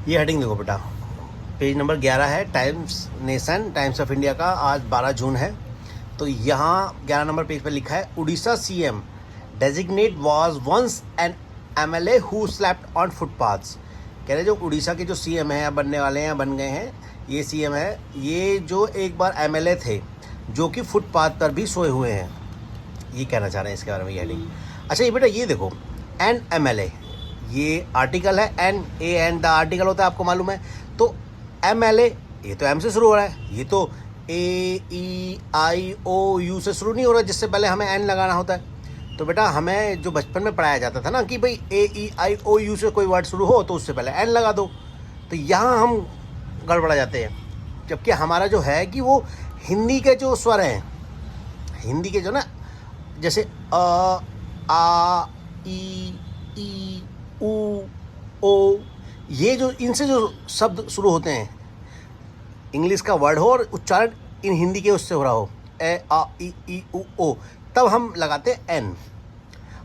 ये हेडिंग देखो बेटा, पेज नंबर 11 है, times nation, times of India का, आज 12 जून है। तो यहाँ 11 नंबर पेज पर लिखा है, Orissa CM designate was once an MLA who slapped on footpaths. कह रहे जो उड़ीसा के जो सीएम हैं, बनने वाले हैं, बन गए हैं, ये सीएम है, ये जो एक बार एमएलए थे जो कि फुटपाथ पर भी सोए हुए हैं, ये कहना चाह रहे हैं इसके बारे में ये हेडिंग। अच्छा ये बेटा ये देखो, एन एमएलए, ये आर्टिकल है, an a an the article होता है, आपको मालूम है। तो एमएलए ये तो एम से शुरू हो रहा है, ये तो AEIOU से शुरू नहीं हो रहा, जिससे पहले हमें एन लगाना होता है। तो बेटा हमें जो बचपन में पढ़ाया जाता था ना कि भाई AEIOU से कोई वर्ड शुरू हो तो उससे पहले एन लगा दो, तो यहाँ हम गड़बड़ा जाते हैं। जबकि हमारा जो है कि वो हिंदी के जो स्वर हैं, हिंदी के जो ना, जैसे अ आ ई ई उ ओ, ये जो इनसे जो शब्द शुरू होते हैं, इंग्लिश का वर्ड हो और उच्चारण इन हिंदी के उससे हो रहा हो, ए आ ई उ ओ, तब हम लगाते हैं एन।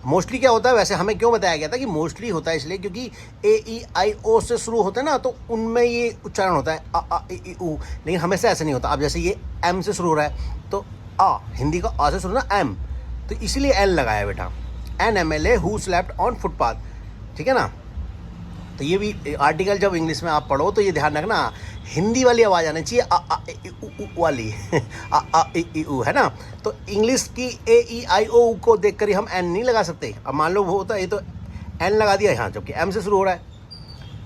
मोस्टली क्या होता है, वैसे हमें क्यों बताया गया था कि मोस्टली होता है इसलिए क्योंकि AEIO से शुरू होते हैं ना, तो उनमें ये उच्चारण होता है आ ई उ, लेकिन हमेशा ऐसा नहीं होता। अब जैसे ये एम से शुरू हो रहा है तो आ, हिंदी का आ से शुरू ना एम, तो इसीलिए एन लगाया बेटा, N MLA who slapped on footpath, ठीक है ना। तो ये भी आर्टिकल जब इंग्लिश में आप पढ़ो तो ये ध्यान रखना, हिंदी वाली आवाज़ आनी चाहिए, आ आ ए उ उ वाली आ आ ए उ, है ना। तो इंग्लिश की AEIO को देखकर ही हम एन नहीं लगा सकते। अब मान लो वो होता है, ये तो एन लगा दिया यहाँ, जबकि एम से शुरू हो रहा है,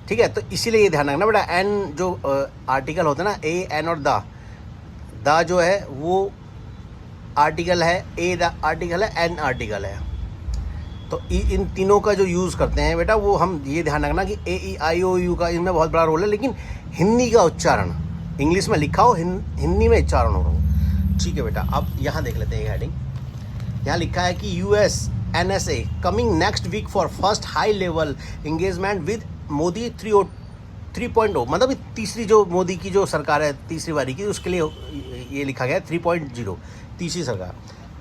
ठीक है। तो इसीलिए ये ध्यान रखना बेटा, एन जो आर्टिकल होता है ना, ए एन और द जो है वो आर्टिकल है, ए द आर्टिकल है, एन आर्टिकल है। तो इन तीनों का जो यूज़ करते हैं बेटा, वो हम ये ध्यान रखना कि AEIOU का इनमें बहुत बड़ा रोल है, लेकिन हिंदी का उच्चारण इंग्लिश में लिखा हो, हिंदी में उच्चारण हो रहा हो, ठीक है बेटा। अब यहाँ देख लेते हैं हेडिंग, यहाँ लिखा है कि US NSA coming next week for first high level engagement with Modi 3.0, मतलब तीसरी जो मोदी की जो सरकार है, तीसरी बारी की, उसके लिए ये लिखा गया 3.0, तीसरी सरकार।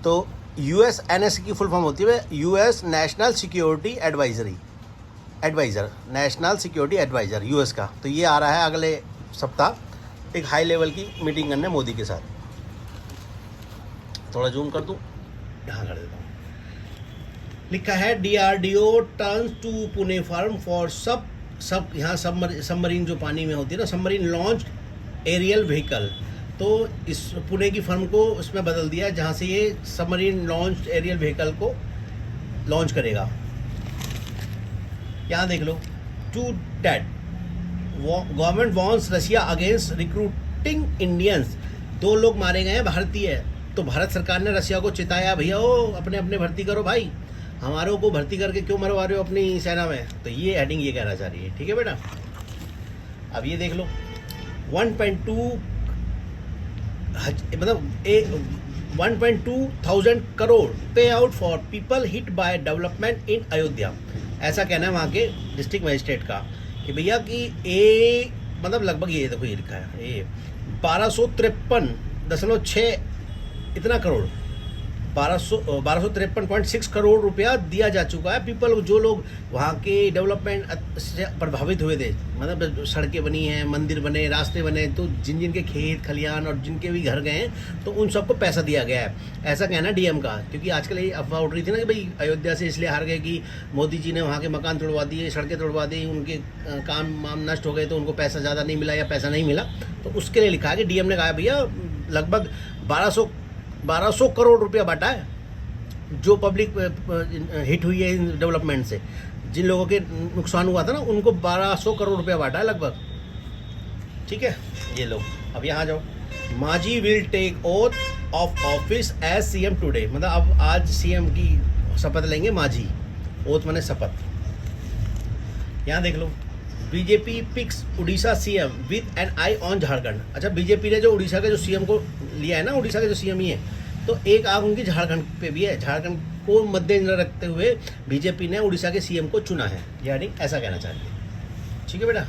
तो US NSA की फुल फॉर्म होती है US national security adviser, national security adviser US का। तो ये आ रहा है अगले सप्ताह एक हाई लेवल की मीटिंग करने मोदी के साथ। थोड़ा जूम कर दूँ, यहाँ कर देता हूँ। लिखा है DRDO turns to Pune firm for sub यहाँ सबमरीन जो पानी में होती है ना, सबमरीन लॉन्च एरियल व्हीकल। तो इस पुणे की फर्म को उसमें बदल दिया जहाँ से ये सबमरीन लॉन्च एरियल व्हीकल को लॉन्च करेगा। यहाँ देख लो, two dead, government warns Russia against recruiting Indians, 2 लोग मारे गए हैं भारतीय। तो भारत सरकार ने रशिया को चिताया, भैया ओ अपने अपने भर्ती करो भाई, हमारों को भर्ती करके क्यों मरवा रहे हो अपनी सेना में। तो ये हेडिंग ये कहना चाह रही है, ठीक है बेटा। अब ये देख लो, 1.2 मतलब 1.2 thousand करोड़ पे out for people hit by development in Ayodhya. ऐसा कहना है वहाँ के डिस्ट्रिक्ट मजिस्ट्रेट का कि भैया कि मतलब लगभग ये देखो, ये लिखा है 1253.6 इतना करोड़, 1253.6 करोड़ रुपया दिया जा चुका है। पीपल जो लोग वहाँ के डेवलपमेंट से प्रभावित हुए थे, मतलब सड़कें बनी हैं, मंदिर बने, रास्ते बने, तो जिन जिनके खेत खलियान और जिनके भी घर गए हैं तो उन सबको पैसा दिया गया है, ऐसा कहना डीएम का। क्योंकि आजकल ये अफवाह उठ रही थी ना कि भाई अयोध्या से इसलिए हार गए कि मोदी जी ने वहाँ के मकान तोड़वा दिए, सड़कें तोड़वा दी, उनके काम वाम नष्ट हो गए, तो उनको पैसा ज़्यादा नहीं मिला या पैसा नहीं मिला। तो उसके लिए लिखा है कि डीएम ने कहा भैया लगभग 1200 करोड़ रुपया बांटा है, जो पब्लिक हिट हुई है इन डेवलपमेंट से, जिन लोगों के नुकसान हुआ था ना, उनको 1200 करोड़ रुपया बांटा है लगभग, ठीक है। ये लो, अब यहाँ जाओ, Manjhi will take oath of office as CM today, मतलब अब आज सीएम की शपथ लेंगे मांझी, ओथ माने शपथ। यहाँ देख लो, BJP picks Odisha CM with an eye on Jharkhand. अच्छा, बीजेपी ने जो उड़ीसा के जो सीएम को लिया है ना, उड़ीसा के जो सीएम ही है, तो एक आंख उनकी झारखंड पे भी है। झारखंड को मद्देनजर रखते हुए बीजेपी ने उड़ीसा के सीएम को चुना है, यानी ऐसा कहना चाहती है, ठीक है बेटा।